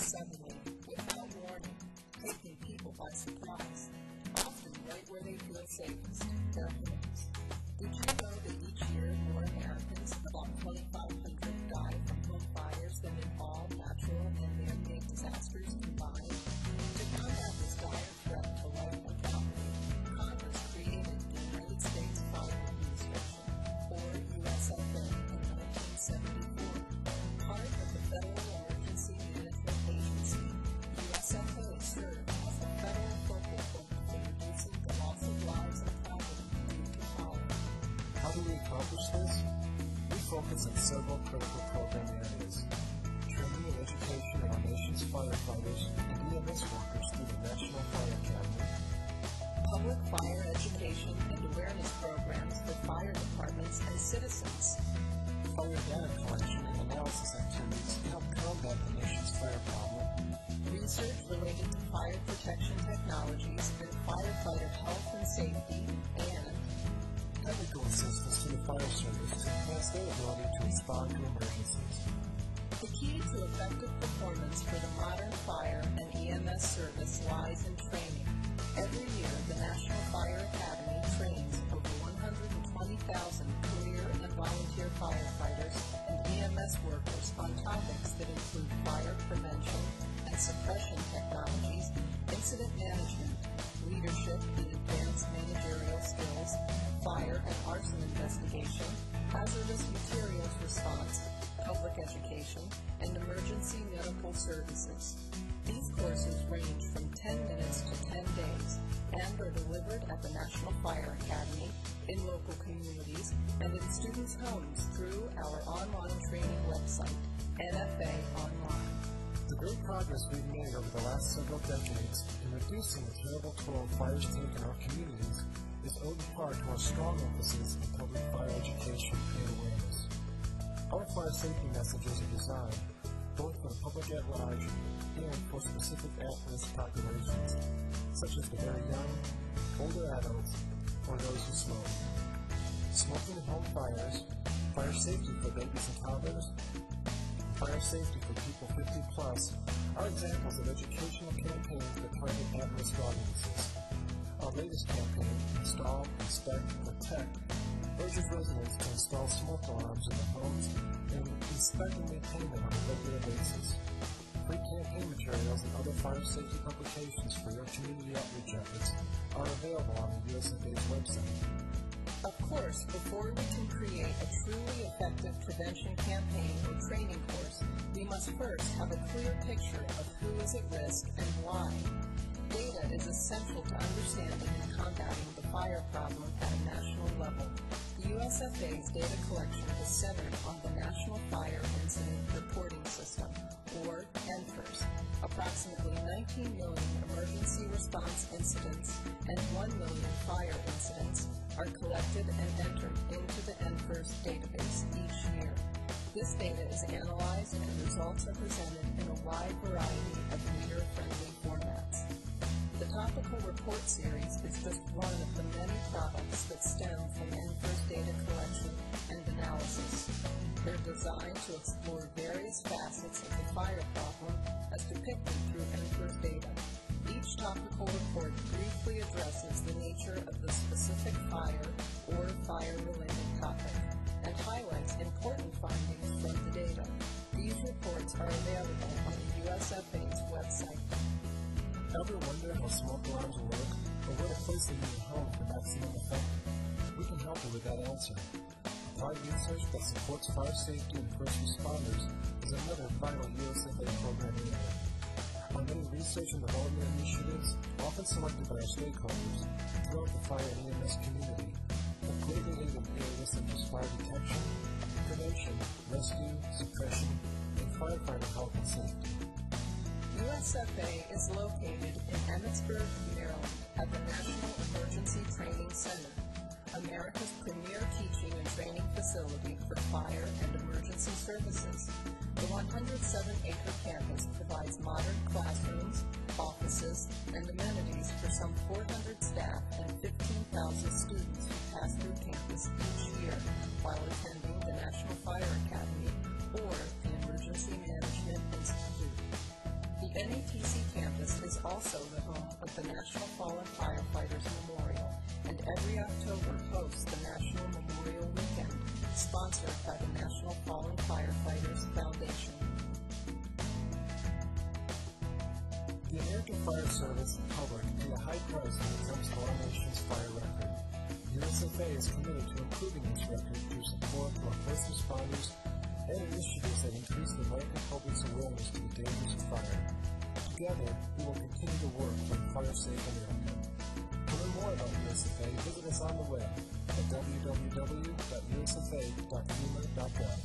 suddenly, without warning, taking people by surprise, often right where they feel safest, their homes. Did you know that each year more Americans, about 2,500, die from home fires than in all natural and man-made disasters combined? To combat this dire threat to life and property, Congress created the United States Fire Administration, or USFA, in 1974. Part of the Federal Emergency Management Agency, USFA serves as a federal focal point for reducing the loss of lives and property due to fire. How do we accomplish this? We focus on several critical program areas: training and education of our nation's firefighters and EMS workers through the National Fire Academy, Public fire education and awareness programs for fire departments and citizens, fire data collection and analysis activities to help combat the nation's fire problem, research related to fire protection technologies and firefighter health and safety, and technical assistance to the fire service to enhance their ability to respond to emergencies. the key to effective performance for the modern fire and EMS service lies in training. Every year, the National Fire Academy trains over 120,000 career and volunteer firefighters and EMS workers on topics that include fire prevention and suppression technologies, incident management, leadership and advanced managerial skills, fire and arson investigation, hazardous materials response, public education, and emergency medical services. These courses range from 10 minutes to 10 days and are delivered at the National Fire Academy, in local communities, and in students' homes through our online training website, NFA Online. The great progress we've made over the last several decades in reducing the terrible toll fires take in our communities is owed in part to our strong emphasis on public fire education and awareness. Our fire safety messages are designed both for the public at large and for specific at-risk populations, such as the very young, older adults, or those who smoke. Smoking at home fires, fire safety for babies and toddlers, fire safety for people 50 plus are examples of educational campaigns that target at-risk audiences. Our latest campaign, Install, Inspect, Protect, urges residents to install smoke alarms in their homes and inspect and maintain them on a regular basis. Free campaign materials and other fire safety publications for your community outreach efforts are available on the USFA's website. Of course, before we can create a truly effective prevention campaign or training course, we must first have a clear picture of who is at risk and why. Data is essential to understanding and combating the fire problem at a national level. The USFA's data collection is centered on the National Fire Incident Reporting System, or NFIRS. Approximately 19 million emergency response incidents and 1 million fire incidents are collected and entered into the NFIRS database each year. This data is analyzed and results are presented in a wide variety of reader-friendly formats. The Topical Report Series is just one of the many products that stem from NFIRS data collection and analysis. They're designed to explore various facets of the fire problem as depicted through NFIRS data. Each topical report briefly addresses the nature of the specific fire or fire-related topic and highlights important findings from the data. These reports are available on the USFA's website. Ever wonder how smoke alarms work or where to place them in your home for maximum effect? We can help you with that answer. Applied research that supports fire safety and first responders is another vital USFA program area. Our many research and development initiatives, often selected by our stakeholders throughout the fire and EMS community, have greatly aided areas such as fire detection, prevention, rescue, suppression, and firefighter health and safety. USFA is located in Emmitsburg, Maryland, at the National Emergency Training Center, America's premier teaching and training facility for fire and emergency services. The 107-acre campus provides modern classrooms, offices, and amenities for some 400 staff and 15,000 students who pass through campus each year while attending the National Fire Academy or the Emergency Management Institute. The also the home of the National Fallen Firefighters Memorial, and every October hosts the National Memorial Weekend, sponsored by the National Fallen Firefighters Foundation. The American Fire Service public pay a high price when it comes to our nation's fire record. USFA is committed to improving this record through support for first responders and initiatives that increase the American public's awareness to the dangers of fire. Together, we will continue to work for a fire-safe America. To learn more about USFA, visit us on the web at www.usfa.fema.gov.